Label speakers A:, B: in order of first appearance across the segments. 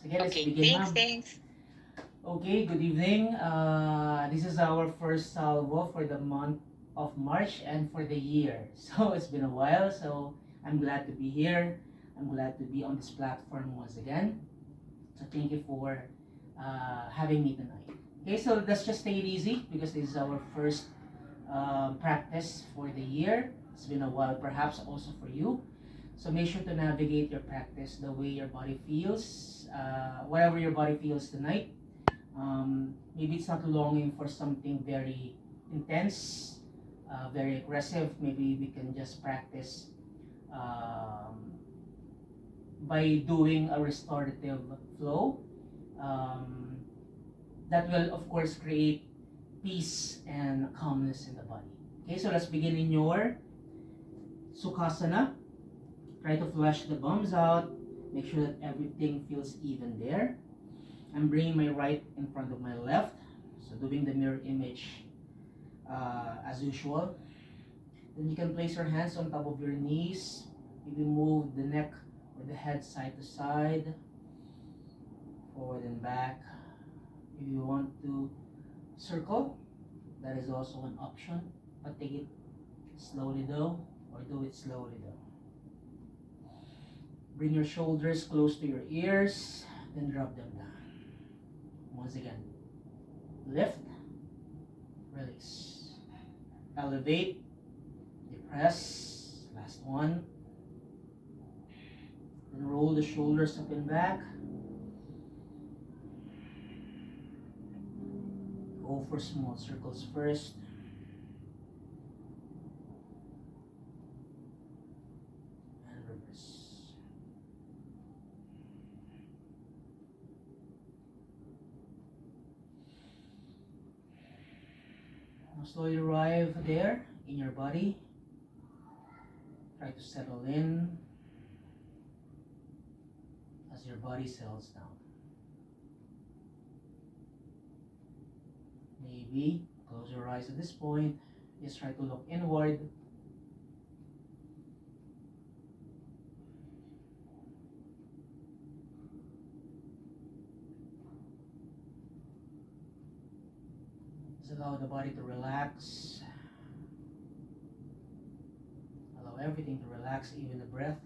A: Sige, let's
B: Okay,
A: begin,
B: thanks,
A: ma'am.
B: thanks.
A: Okay, good evening. This is our first salvo for the month of March and for the year. So it's been a while, so I'm glad to be here. I'm glad to be on this platform once again. So thank you for having me tonight. Okay, so let's just take it easy because this is our first practice for the year. It's been a while, perhaps also for you. So make sure to navigate your practice the way your body feels, whatever your body feels tonight. Maybe it's not longing for something very intense, very aggressive. Maybe we can just practice by doing a restorative flow. Um, that will, of course, create peace and calmness in the body. Okay, so let's begin in your Sukhasana. Try to flush the bums out. Make sure that everything feels even there. I'm bringing my right in front of my left. So doing the mirror image as usual. Then you can place your hands on top of your knees. Maybe move the neck or the head side to side, forward and back. If you want to circle, that is also an option. But take it slowly though, or do it slowly though. Bring your shoulders close to your ears, then drop them down. Once again, lift, release. Elevate, depress, last one. Then roll the shoulders up and back. Go for small circles first. And reverse. Now slowly arrive there in your body. Try to settle in as your body settles down. Maybe close your eyes at this point. Just try to look inward. Just allow the body to relax. Allow everything to relax, even the breath.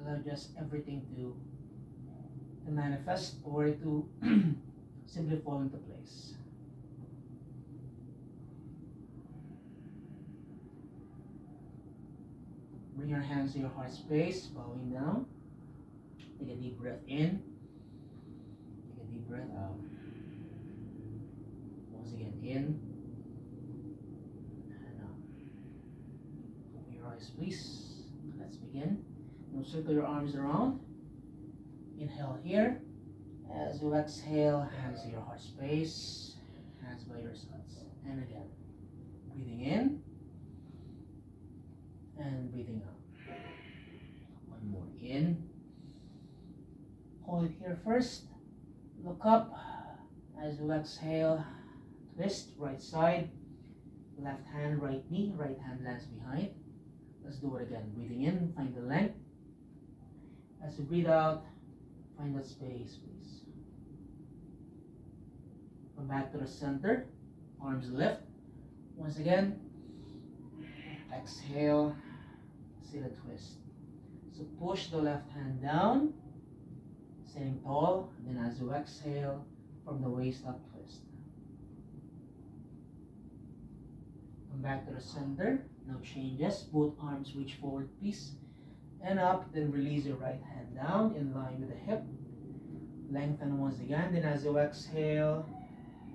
A: Allow just everything to manifest or to simply fall into place. Bring your hands to your heart space, bowing down. Take a deep breath in. Take a deep breath out. Once again, in and out. Open your eyes, please. Let's begin. Now circle your arms around. Inhale here. As you exhale, hands to your heart space, hands by your sides. And again, breathing in and breathing out. One more in. Hold it here first. Look up. As you exhale, twist right side, left hand, right knee, right hand lands behind. Let's do it again. Breathing in, find the length. As you breathe out, find that space, please. Come back to the center. Arms lift. Once again, exhale, sit a twist. So push the left hand down, sitting tall. Then as you exhale, from the waist up, twist. Come back to the center. No changes. Both arms reach forward, please. And up, then release your right hand down in line with the hip. Lengthen once again. Then as you exhale,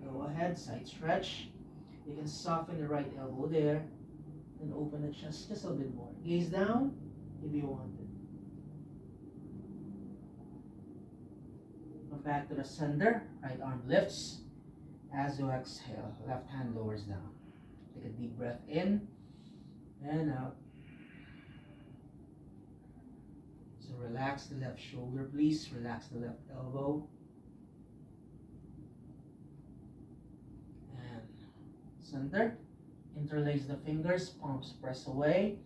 A: go ahead, side stretch. You can soften the right elbow there. Then open the chest just a bit more. Gaze down if you want it. Come back to the center. Right arm lifts. As you exhale, left hand lowers down. Take a deep breath in and out. So relax the left shoulder, please. Relax the left elbow. And center. Interlace the fingers, palms press away,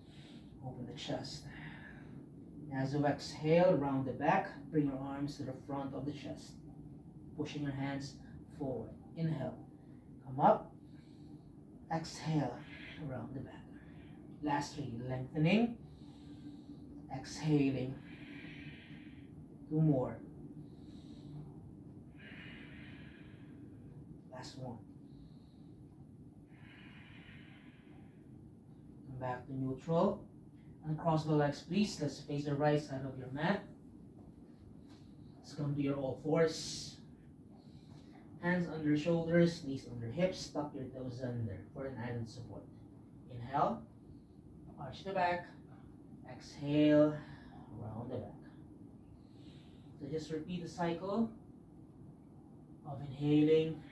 A: open the chest. As you exhale, round the back, bring your arms to the front of the chest, pushing your hands forward. Inhale, come up, exhale, around the back. Last three, lengthening, exhaling. Two more. Last one. Come back to neutral. Uncross the legs, please. Let's face the right side of your mat. Let's come to your all fours. Hands under shoulders, knees under hips. Tuck your toes under for an added support. Inhale, arch the back. Exhale, round the back. So just repeat the cycle of inhaling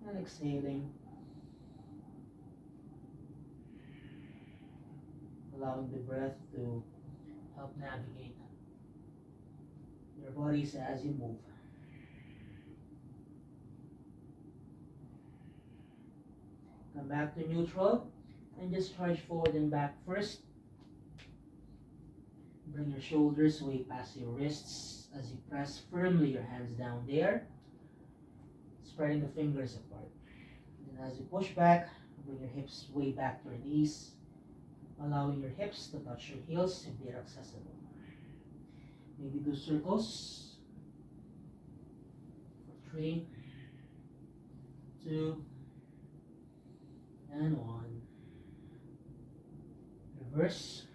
A: and exhaling, allowing the breath to help navigate your bodies as you move. Come back to neutral and just stretch forward and back first. Bring your shoulders way past your wrists as you press firmly your hands down there, spreading the fingers apart. And as you push back, bring your hips way back to your knees, allowing your hips to touch your heels if they're accessible. Maybe do circles for 3, 2, and 1. Reverse.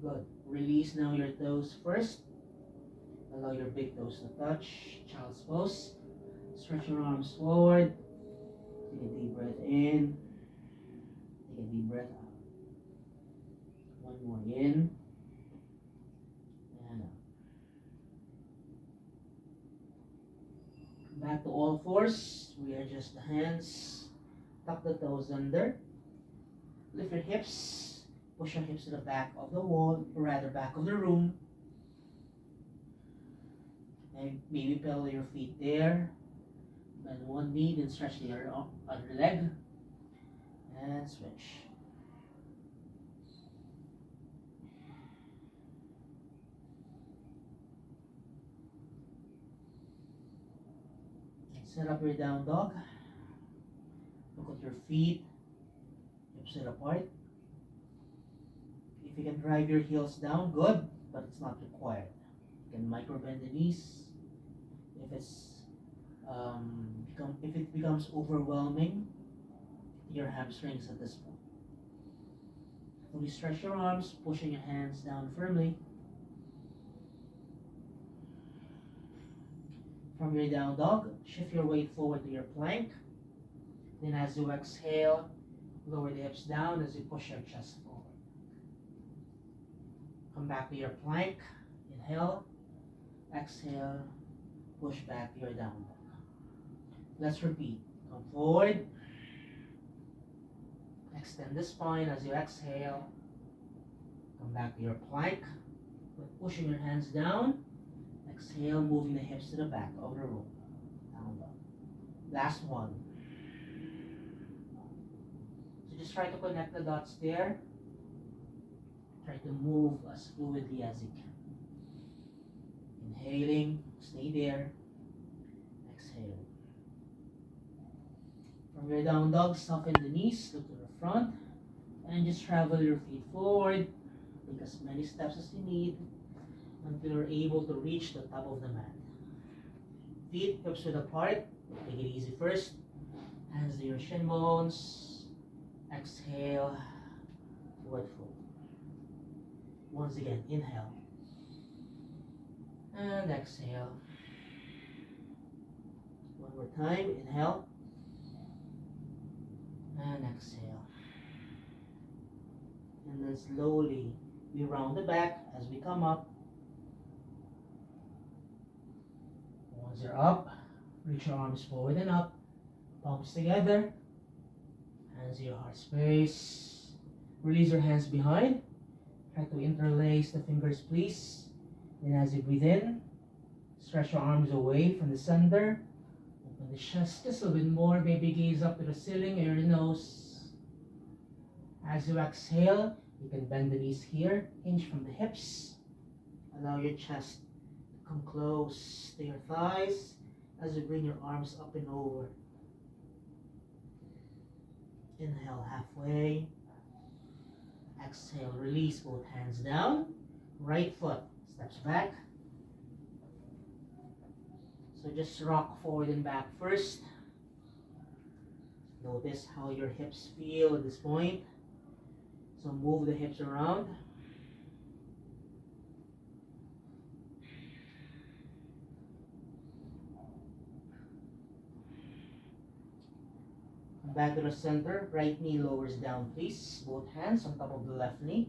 A: Good. Release now your toes first. Allow your big toes to touch. Child's pose. Stretch your arms forward. Take a deep breath in. Take a deep breath out. One more in. And out. Back to all fours. Readjust the hands. Tuck the toes under. Lift your hips. Push your hips to the back of the wall, or rather back of the room. And maybe pedal your feet there. Bend one knee, then stretch the other leg. And switch. And set up your down dog. Look at your feet, hips sit apart. If you can drive your heels down, good, but it's not required. You can micro bend the knees. If it becomes overwhelming, your hamstrings at this point. Fully stretch your arms, pushing your hands down firmly. From your down dog, shift your weight forward to your plank. Then as you exhale, lower the hips down as you push your chest forward. Come back to your plank. Inhale, exhale, push back to your down dog. Let's repeat. Come forward. Extend the spine as you exhale. Come back to your plank. Pushing your hands down. Exhale, moving the hips to the back of the room. Down dog. Last one. So just try to connect the dots there. Try to move as fluidly as you can. Inhaling, stay there. Exhale. From your down dog, soften the knees, look to the front, and just travel your feet forward. Take as many steps as you need until you're able to reach the top of the mat. Feet hips width apart. Take it easy first. Hands to your shin bones. Exhale, forward fold. Once again, inhale and exhale. One more time, inhale and exhale. And then slowly we round the back as we come up. Once you're up, reach your arms forward and up, palms together, hands to your heart space. Release your hands behind. Try to interlace the fingers, please. Then as you breathe in, Stretch your arms away from the center. Open the chest just a little bit more. Maybe gaze up to the ceiling or your nose. As you exhale, you can bend the knees here, hinge from the hips. Allow your chest to come close to your thighs as you bring your arms up and over. Inhale halfway. Exhale, release both hands down. Right foot steps back. So just rock forward and back first. Notice how your hips feel at this point. So move the hips around. Come back to the center. Right knee lowers down, please. Both hands on top of the left knee.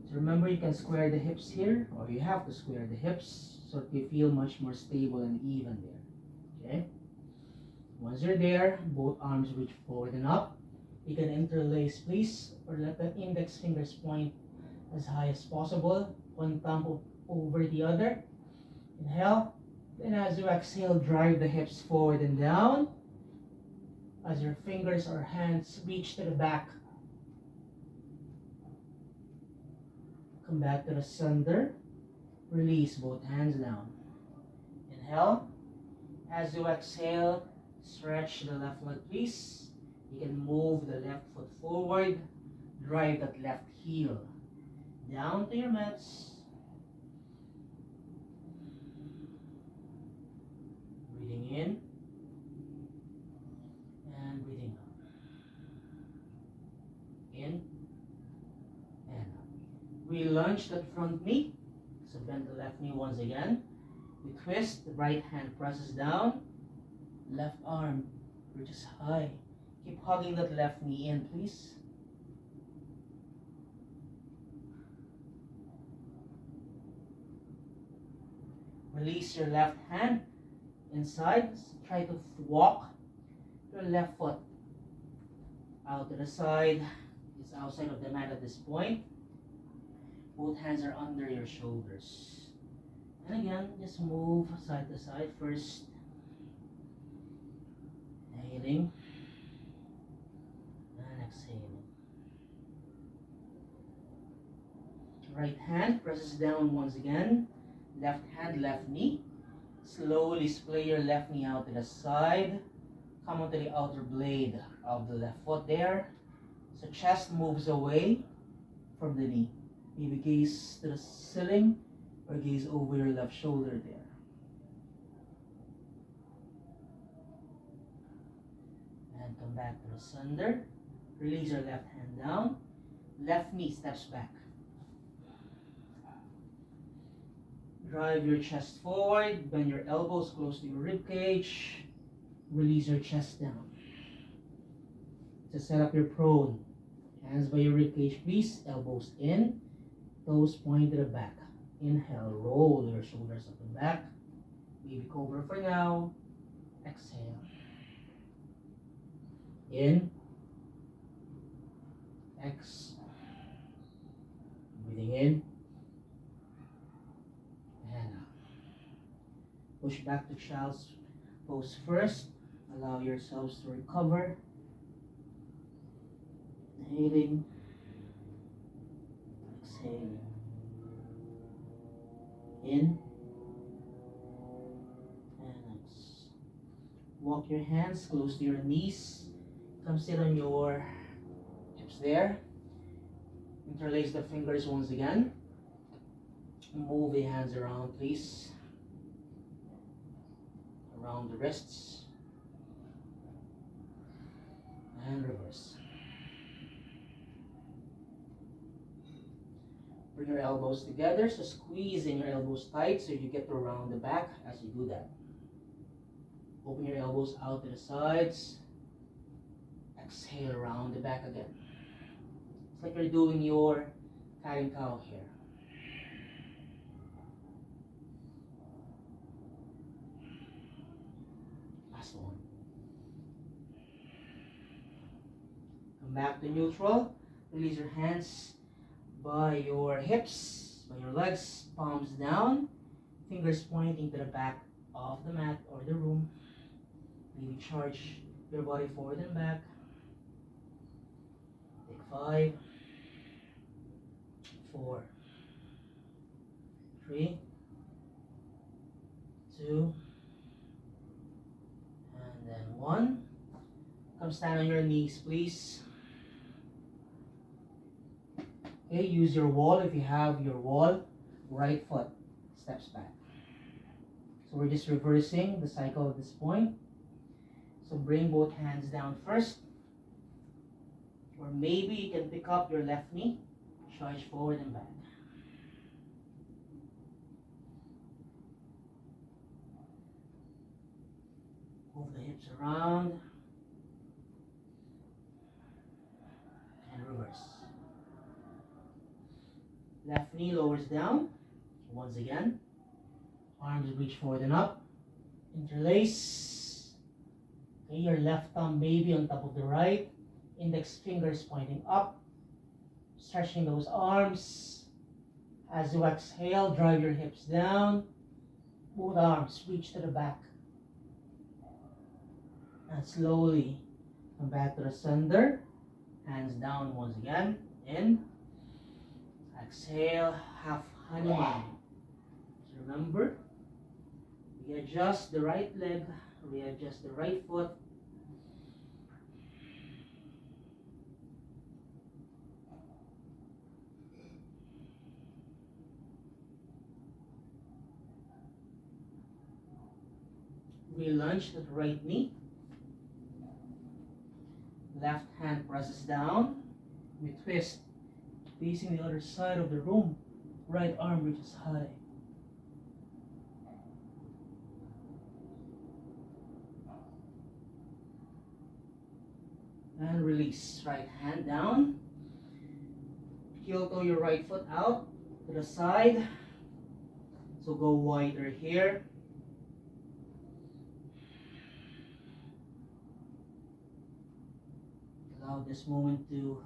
A: So remember, you can square the hips here, or you have to square the hips so that you feel much more stable and even there. Okay? Once you're there, both arms reach forward and up. You can interlace, please, or let the index fingers point as high as possible. One thumb over the other. Inhale. Then as you exhale, drive the hips forward and down. As your fingers or hands reach to the back. Come back to the center. Release both hands down. Inhale. As you exhale, stretch the left leg, please. You can move the left foot forward. Drive that left heel down to your mats. Breathing in and breathing out. In and out. We lunge that front knee. So bend the left knee once again. We twist, the right hand presses down. Left arm reaches high. Keep hugging that left knee in, please. Release your left hand inside. Try to walk your left foot out to the side. It's outside of the mat at this point. Both hands are under your shoulders. And again, just move side to side first. Inhaling. And exhaling. Right hand presses down once again. Left hand, left knee. Slowly splay your left knee out to the side. Come onto the outer blade of the left foot there. So chest moves away from the knee. Maybe gaze to the ceiling or gaze over your left shoulder there. And come back to the center. Release your left hand down. Left knee steps back. Drive your chest forward. Bend your elbows close to your rib cage. Release your chest down. To set up your prone. Hands by your rib cage, please. Elbows in. Toes point to the back. Inhale, roll your shoulders up and back. Baby cobra for now. Exhale. In. X. Breathing in. And out. Push back to child's pose first. Allow yourselves to recover. Inhaling. Exhaling. In and out. Walk your hands close to your knees. Come sit on your hips there. Interlace the fingers once again. Move the hands around, please. Around the wrists. And reverse. Bring your elbows together, so squeeze in your elbows tight so you get to round the back as you do that. Open your elbows out to the sides. Exhale, round the back again. It's like you're doing your cat and cow here. Last one. Come back to neutral. Release your hands by your hips, by your legs, palms down. Fingers pointing to the back of the mat or the room. Really charge your body forward and back. Take 5, 4, 3, 2, and then 1. Come stand on your knees, please. Okay, use your wall if you have your wall. Right foot steps back. So we're just reversing the cycle at this point. So bring both hands down first. Or maybe you can pick up your left knee, charge forward and back. Move the hips around. And reverse. Left knee lowers down. Once again. Arms reach forward and up. Interlace. Okay, your left thumb maybe on top of the right. Index fingers pointing up. Stretching those arms. As you exhale, drive your hips down. Both arms reach to the back. And slowly come back to the center. Hands down once again. In. Exhale, half Hanuman. So remember, readjust the right leg, readjust the right foot. Re-lunge to the right knee. Left hand presses down. We twist, facing the other side of the room. Right arm reaches high. And release. Right hand down. Heel toe your right foot out to the side. So go wider here. Allow this moment to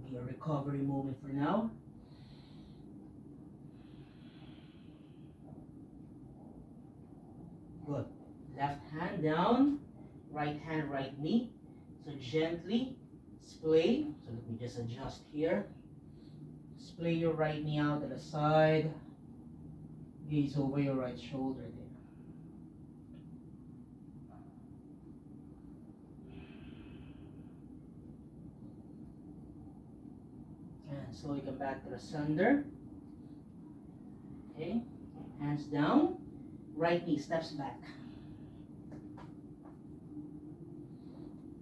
A: be a recovery moment for now. Good. Left hand down, right hand, right knee. So gently splay. So let me just adjust here. Splay your right knee out to the side. Gaze over your right shoulder there. And slowly come back to the center. Okay, hands down. Right knee steps back.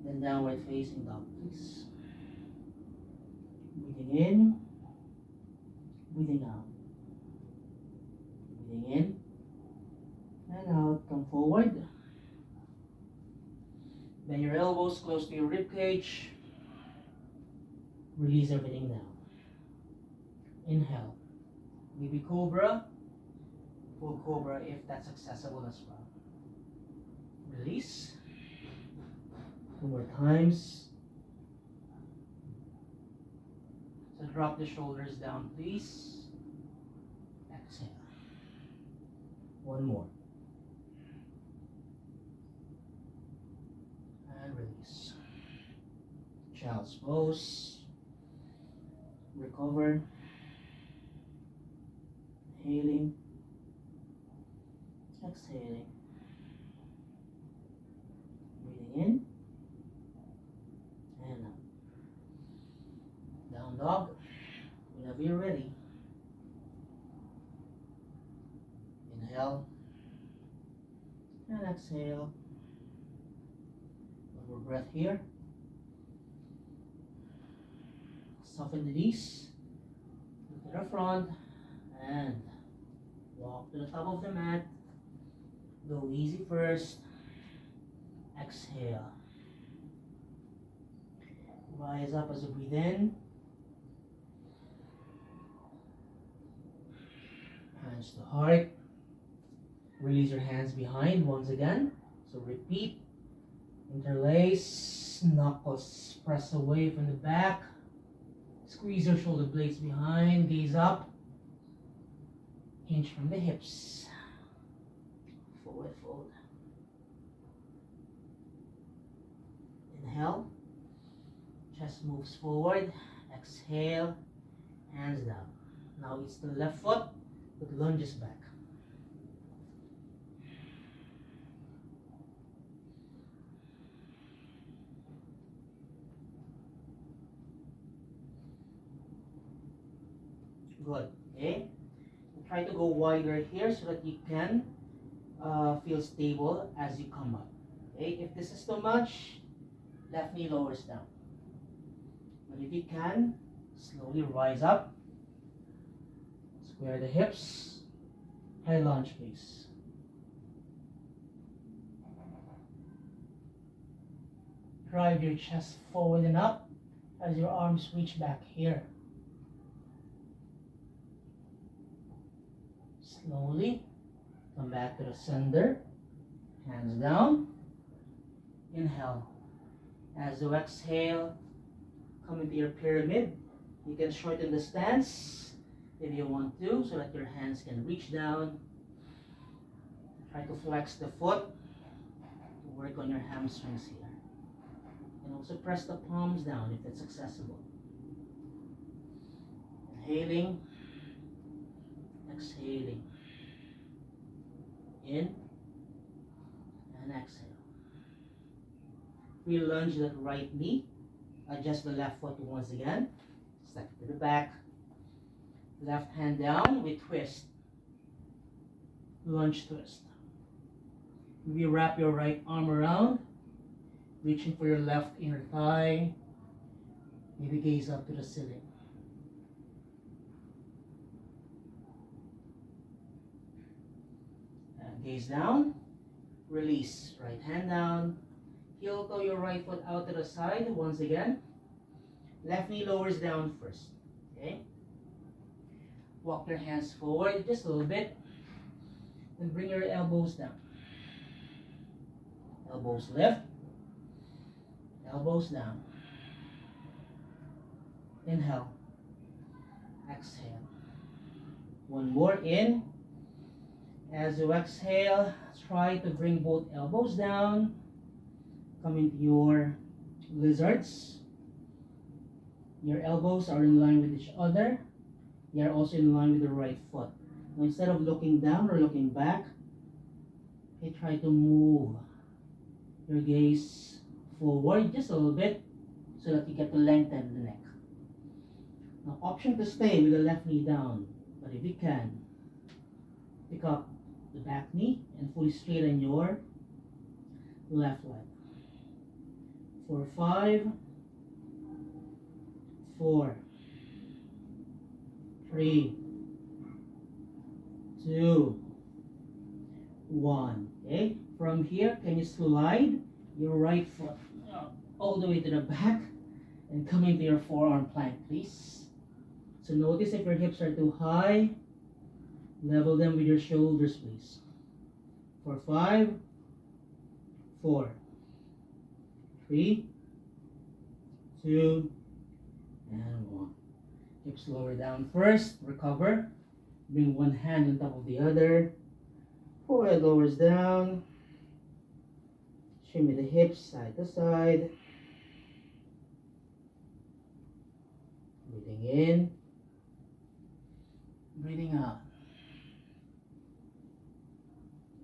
A: Then downward facing dog, please. Breathing in, breathing out. Breathing in and out. Come forward. Bend your elbows close to your rib cage. Release everything down. Inhale. Baby cobra. Full cobra if that's accessible as well. Release. 2 more times. So drop the shoulders down, please. Exhale. 1 more. And release. Child's pose. Recover. Inhaling. Exhaling. Breathing in and out. Down dog. Whenever you're ready. Inhale and exhale. One more breath here. Soften the knees. Look to the front and walk to the top of the mat. Go easy first. Exhale. Rise up as you breathe in. Hands to heart. Release your hands behind once again. So repeat. Interlace. Knuckles press away from the back. Squeeze your shoulder blades behind. Gaze up. Hinge from the hips. forward fold. Inhale, chest moves forward. Exhale, hands down. Now it's the left foot, but lunges back. Good. Okay. Try to go wider here so that you can feel stable as you come up. Okay. If this is too much, left knee lowers down. But if you can, slowly rise up. Square the hips. High lunge, please. Drive your chest forward and up as your arms reach back here. Slowly come back to the center. Hands down. Inhale. As you exhale, come into your pyramid. You can shorten the stance if you want to, so that your hands can reach down. Try to flex the foot to work on your hamstrings here. And also press the palms down if it's accessible. Inhaling, exhaling. In and exhale. Re-lunge that right knee. Adjust the left foot once again. Step to the back. Left hand down, we twist. Lunge twist. We wrap your right arm around, reaching for your left inner thigh. Maybe gaze up to the ceiling. And gaze down. Release. Right hand down. Heel toe your right foot out to the side once again. Left knee lowers down first. Okay? Walk your hands forward just a little bit. And bring your elbows down. Elbows lift. Elbows down. Inhale. Exhale. One more in. As you exhale, try to bring both elbows down. Come into your lizards. Your elbows are in line with each other. They are also in line with the right foot. Now, instead of looking down or looking back, okay, try to move your gaze forward just a little bit so that you get to lengthen the neck. Now, option to stay with the left knee down, but if you can, pick up the back knee and fully straighten your left leg. For 5, 4, 3, 2, 1. Okay, from here, can you slide your right foot all the way to the back and come into your forearm plank, please. So notice if your hips are too high, level them with your shoulders, please. For 5, 4, 3, 2, and 1. Hips lower down first. Recover. Bring one hand on top of the other. Forehead lowers down. Shimmy the hips side to side. Breathing in. Breathing out.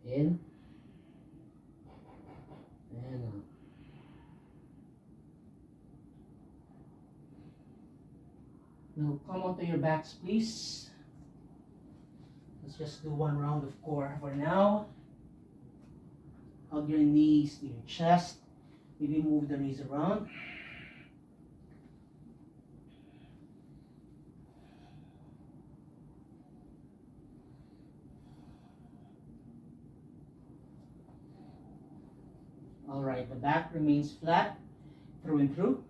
A: In. And out. Now come onto your backs, please. Let's just do one round of core for now. Hug your knees to your chest. Maybe move the knees around. Alright, the back remains flat through and through.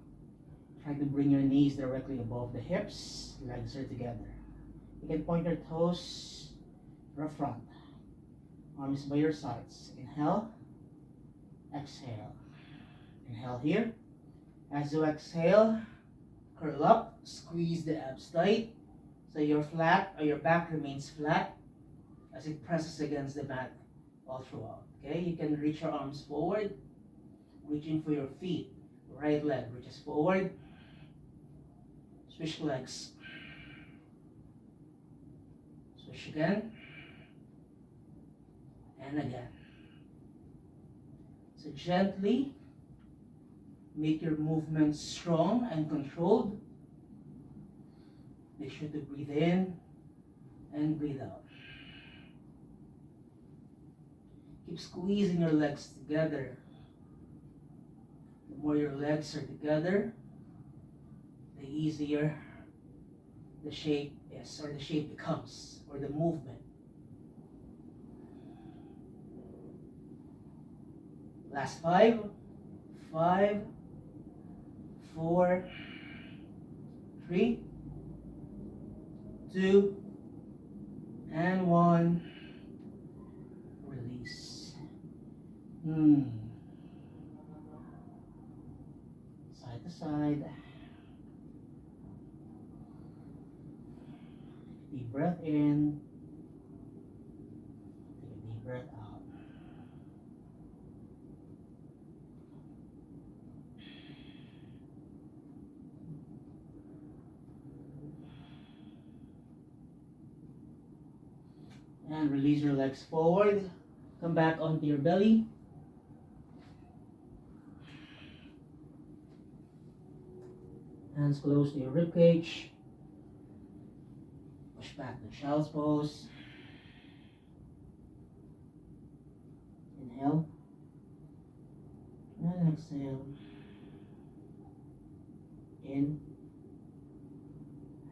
A: Try to bring your knees directly above the hips. Legs are together. You can point your toes to the front. Arms by your sides. Inhale. Exhale. Inhale here. As you exhale, curl up. Squeeze the abs tight. So your back remains flat as it presses against the mat all throughout. Okay, you can reach your arms forward, reaching for your feet. Right leg reaches forward, switch legs, switch again, and again. So gently make your movements strong and controlled. Make sure to breathe in and breathe out. Keep squeezing your legs together. The more your legs are together, the easier the shape is, or the shape becomes, or the movement. Last 5, 5, 4, 3, 2, and 1. Release. Side to side. Deep breath in. Take a deep breath out. And release your legs forward. Come back onto your belly. Hands close to your rib cage. Push back to child's pose. Inhale. And exhale. In.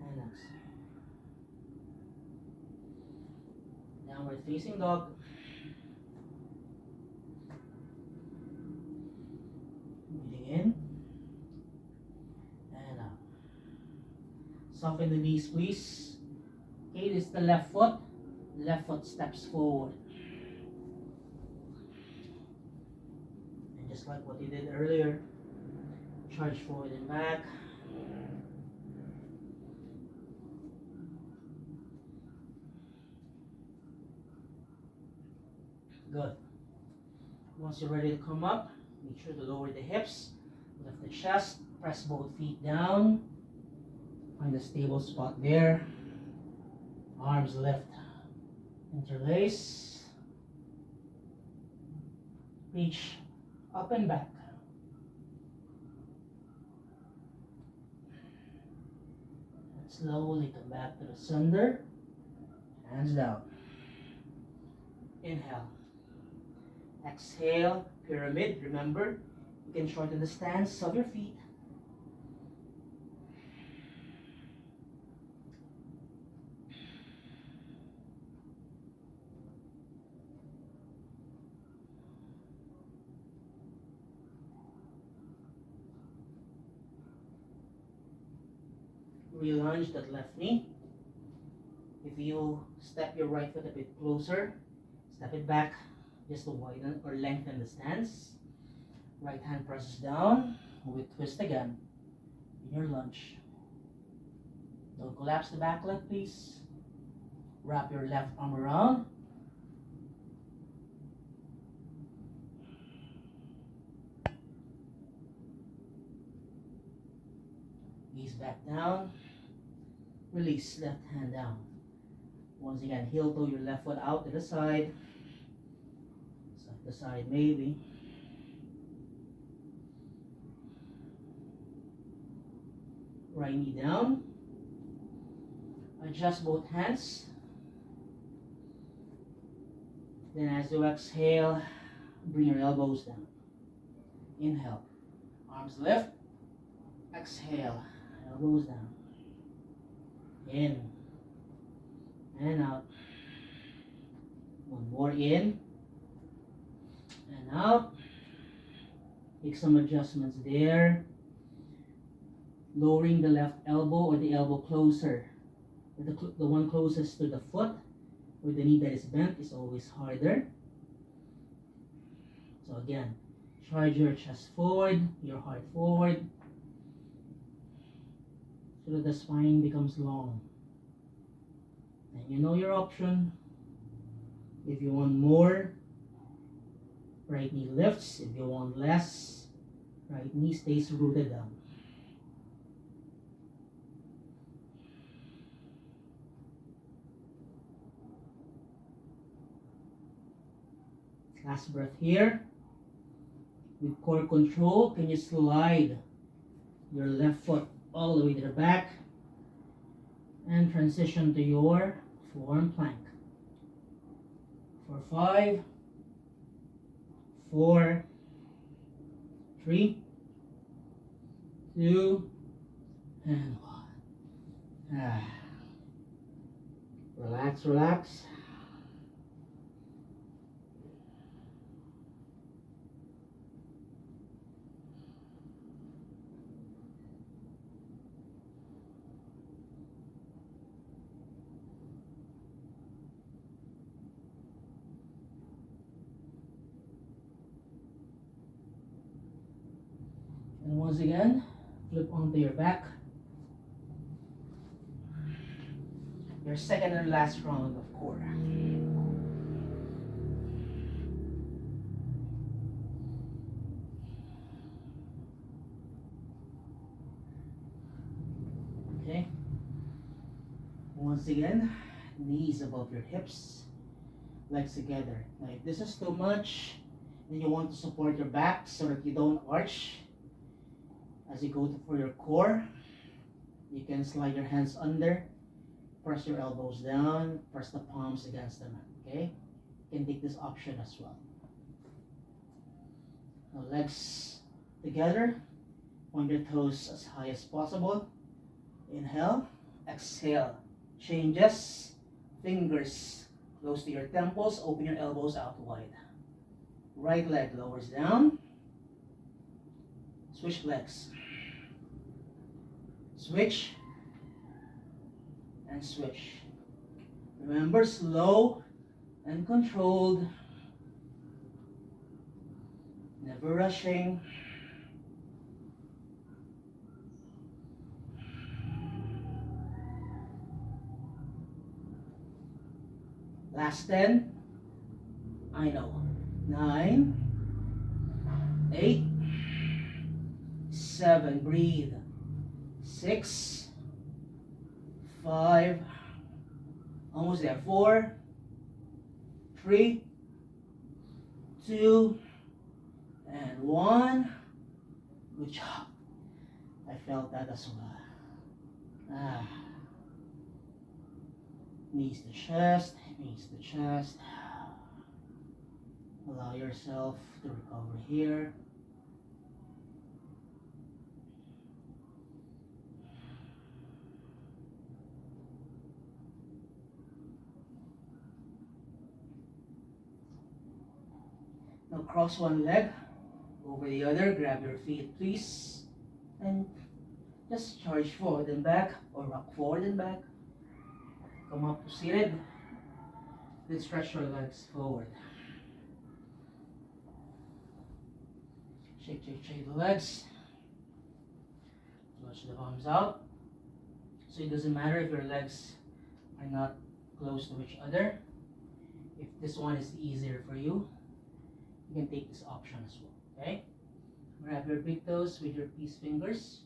A: And exhale. Downward facing dog. Breathing in. And out. Soften the knees, please. Okay, this is the left foot. The left foot steps forward. And just like what you did earlier, charge forward and back. Good. Once you're ready to come up, make sure to lower the hips, lift the chest, press both feet down. Find a stable spot there. Arms lift, interlace, reach up and back. And slowly come back to the center, hands down. Inhale. Exhale, pyramid. Remember, you can shorten the stance of your feet. Relunge that left knee. If you step your right foot a bit closer, step it back just to widen or lengthen the stance. Right hand presses down. We twist again in your lunge. Don't collapse the back leg, please. Wrap your left arm around. Knees back down. Release, left hand down. Once again, heel toe your left foot out to the side. Side to side maybe. Right knee down. Adjust both hands. Then as you exhale, bring your elbows down. Inhale. Arms lift. Exhale. Elbows down. In. And out. One more in. And out. Make some adjustments there. Lowering the left elbow or the elbow closer. The one closest to the foot or the knee that is bent is always harder. So again, charge your chest forward, your heart forward, so that the spine becomes long. And you know your option. If you want more Right knee lifts. If you want less, right knee stays rooted down. Last breath here. With core control, can you slide your left foot all the way to the back and transition to your forearm plank. For 5, 4, 3, 2, and 1. Relax, relax. And once again, flip onto your back. Your second and last round of core. Okay. Once again, knees above your hips, legs together. Now if this is too much, then you want to support your back so that you don't arch. As you go for your core, you can slide your hands under, press your elbows down, press the palms against the mat, okay? You can take this option as well. Now legs together, point your toes as high as possible. Inhale, exhale, changes, fingers close to your temples, open your elbows out wide. Right leg lowers down, switch legs. Switch and switch. Remember, slow and controlled, never rushing. Last 10. I know. 9, 8, 7. Breathe. 6, 5, almost there. 4, 3, 2, and 1. Good job. I felt that as well. Knees to chest, knees to chest. Allow yourself to recover here. Now cross one leg over the other, grab your feet please, and just charge forward and back, or rock forward and back. Come up to seated, then stretch your legs forward. Shake, shake, shake the legs. Flush the palms out. So it doesn't matter if your legs are not close to each other. If this one is easier for you, you can take this option as well, okay? Grab your big toes with your peace fingers.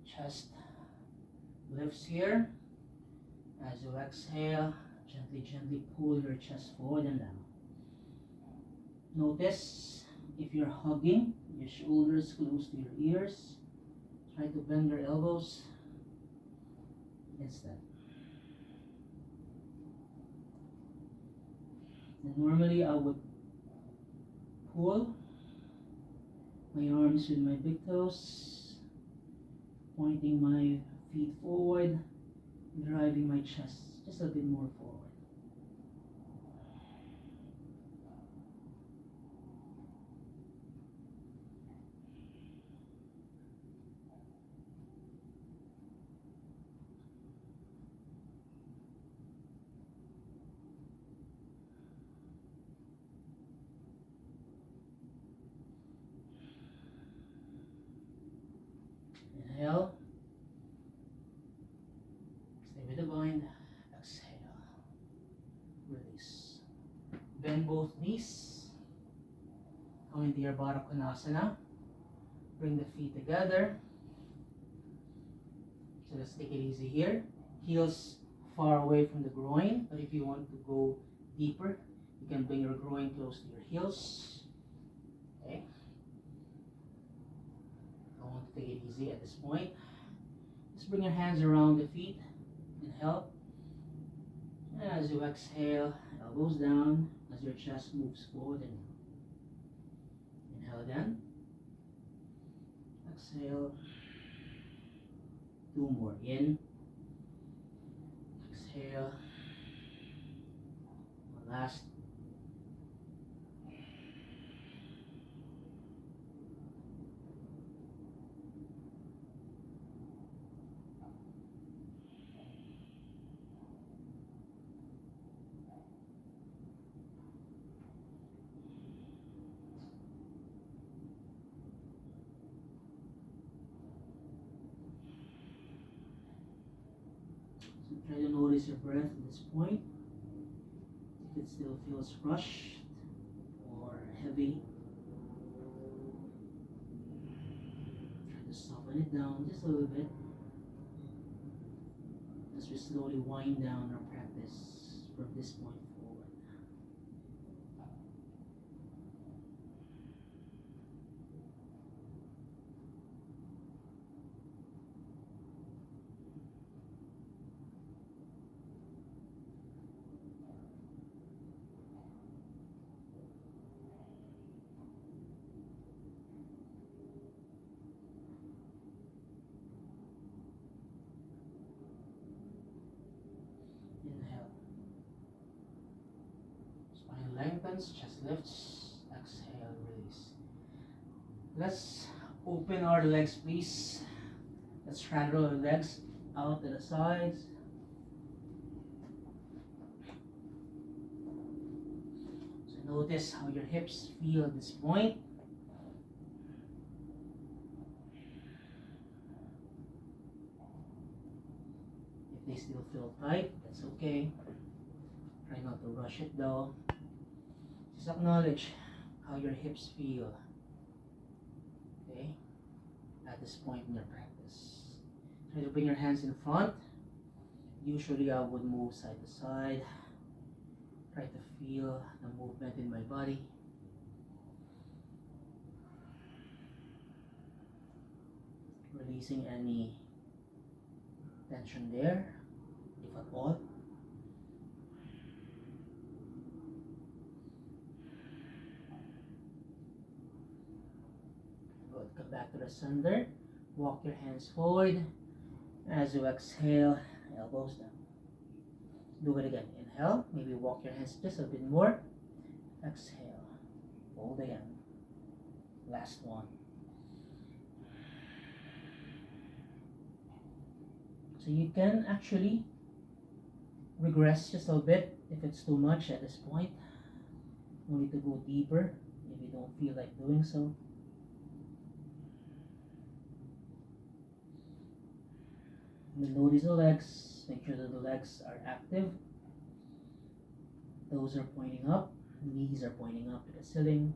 A: Chest lifts here. As you exhale, gently, gently pull your chest forward and down. Notice if you're hugging, your shoulders close to your ears. Try to bend your elbows instead. And normally I would pull my arms with my big toes, pointing my feet forward, driving my chest just a bit more forward. Inhale. Stay with the bind. Exhale. Release. Bend both knees. into your Baddha Konasana. Bring the feet together. So let's take it easy here. Heels far away from the groin, but if you want to go deeper, you can bring your groin close to your heels. Okay. I want to take it easy at this point. Just bring your hands around the feet. Inhale. And as you exhale, elbows down as your chest moves forward and inhale again. Exhale. 2 more. In. Exhale. One last. Try to notice your breath at this point. If it still feels rushed or heavy, try to soften it down just a little bit as we slowly wind down our practice from this point forward. Inhale. Spine lengthens, chest lifts. Exhale, release. Let's open our legs, please. Let's straddle our legs out to the sides. So notice how your hips feel at this point. If they still feel tight, that's okay. Try not to rush it though. Just acknowledge how your hips feel. Okay? At this point in your practice. Try to bring your hands in front. Usually I would move side to side. Try to feel the movement in my body. Releasing any tension there, if at all. Good. Come back to the center. Walk your hands forward. As you exhale, elbows down. Do it again. Inhale. Maybe walk your hands just a bit more. Exhale. Hold again. Last one. So you can actually regress just a little bit if it's too much at this point. No need to go deeper if you don't feel like doing so. Notice the legs. Make sure that the legs are active. Toes are pointing up. Knees are pointing up to the ceiling.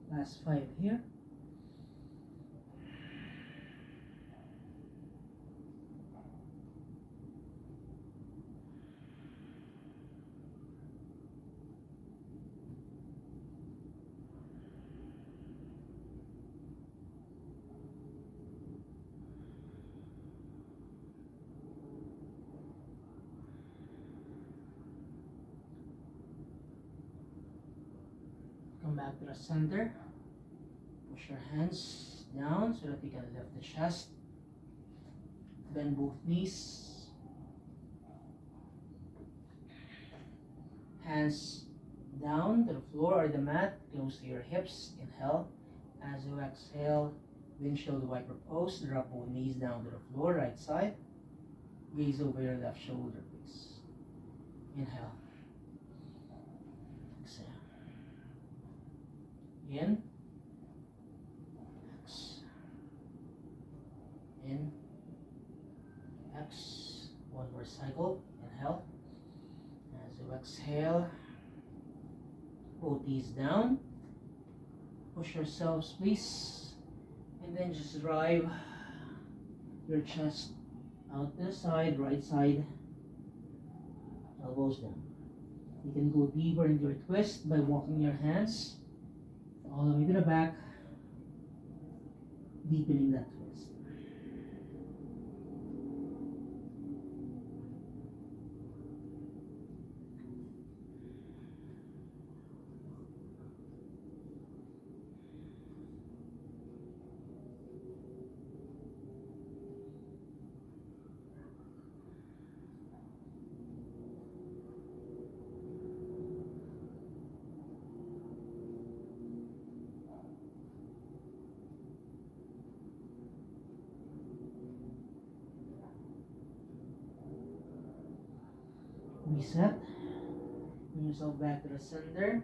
A: Last 5 here. Come back to the center. Push your hands down so that you can lift the chest. Bend both knees. Hands down to the floor or the mat, close to your hips. Inhale. As you exhale, windshield wiper pose. Drop both knees down to the floor, right side. Gaze over your left shoulder, please. Inhale. Exhale. In. X. In. X. One more cycle. Inhale. As you exhale, both knees down. Push yourselves, please. And then just drive your chest out to the side, right side. Elbows down. You can go deeper into your twist by walking your hands all the way to the back, deepening that twist. Reset. Bring yourself back to the center.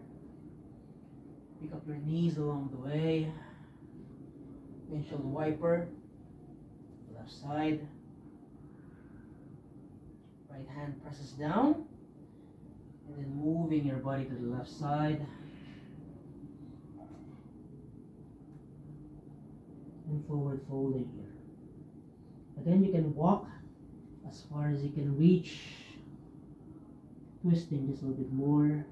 A: Pick up your knees along the way. Windshield wiper. Left side. Right hand presses down. And then moving your body to the left side. And forward folding here. Again, you can walk as far as you can reach. Twisting just a little bit more.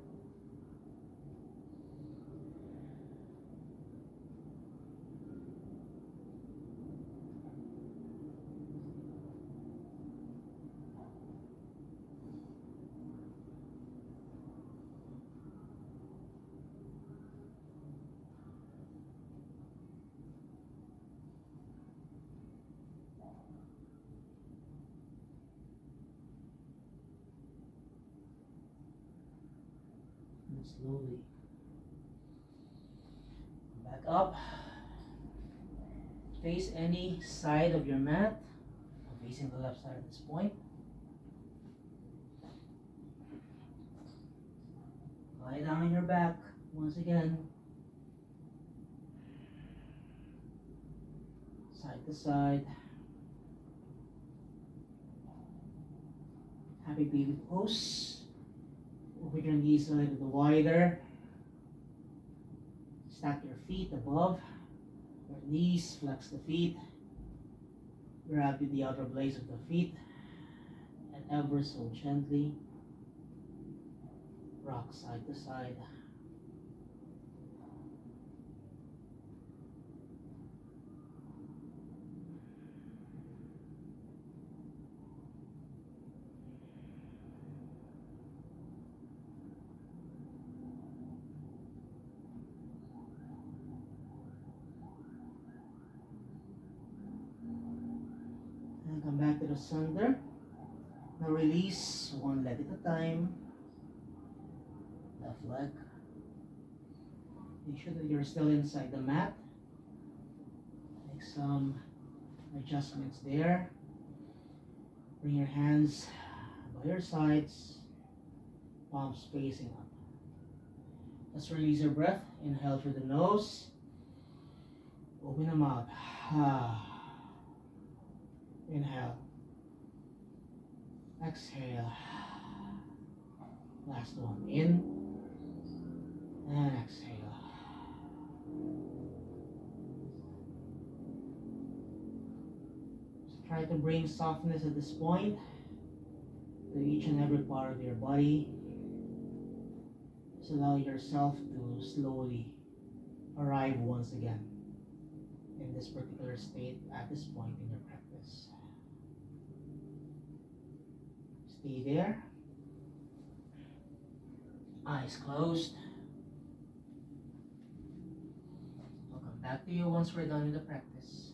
A: And slowly come back up. Face any side of your mat. I'm facing the left side at this point. Lie down on your back once again. Side to side. Happy baby pose. Open your knees a little bit wider. Stack your feet above your knees. Flex the feet. Grab the outer blades of the feet. And ever so gently rock side to side. And come back to the center. Now release one leg at a time. Left leg. Make sure that you're still inside the mat. Make some adjustments there. Bring your hands by your sides, palms facing up. Just release your breath. Inhale through the nose. Open them out. Inhale. Exhale. Last one. In and exhale. Just try to bring softness at this point to each and every part of your body. Just allow yourself to slowly arrive once again in this particular state at this point in your practice. Stay there. Eyes closed. Back to you once we're done with the practice.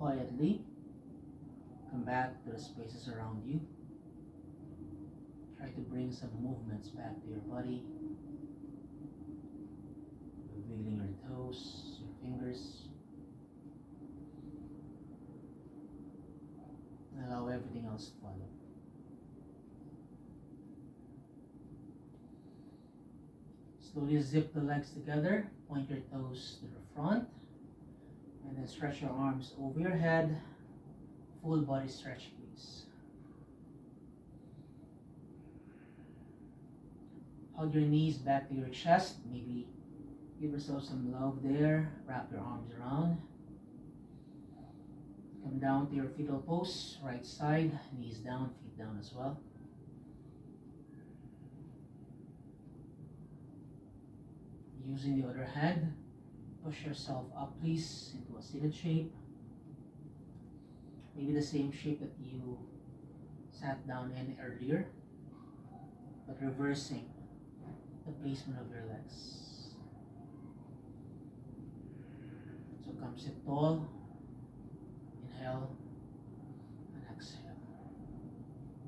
A: quietly come back to the spaces around you. Try to bring some movements back to your body, wiggling your toes, your fingers. And allow everything else to follow. Slowly zip the legs together, point your toes to the front, and then stretch your arms over your head. Full body stretch, please. Hug your knees back to your chest. Maybe give yourself some love there. Wrap your arms around. Come down to your fetal pose, right side, knees down, feet down as well. Using the other hand, push yourself up please into a seated shape. Maybe the same shape that you sat down in earlier, but reversing the placement of your legs. So come sit tall, inhale and exhale.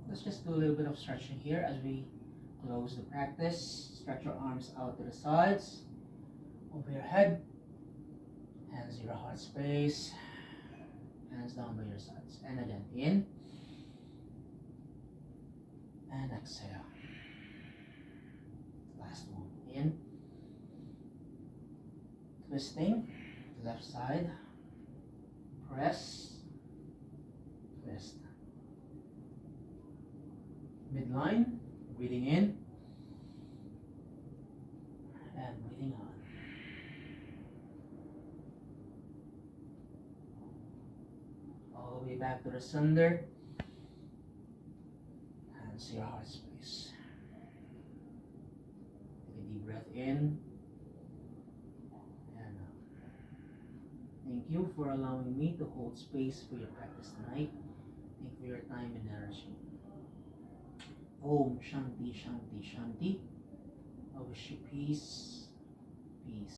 A: Let's just do a little bit of stretching here as we close the practice. Stretch your arms out to the sides, over your head, hands in your heart space, hands down by your sides. And again, in and exhale. Last one, in, twisting, left side, press, twist. Midline, breathing in and breathing out. All the way back to the center. Hands to your heart space. Take a deep breath in and out. Thank you for allowing me to hold space for your practice tonight. Thank you for your time and energy. Om Shanti Shanti Shanti. I wish you peace. Peace.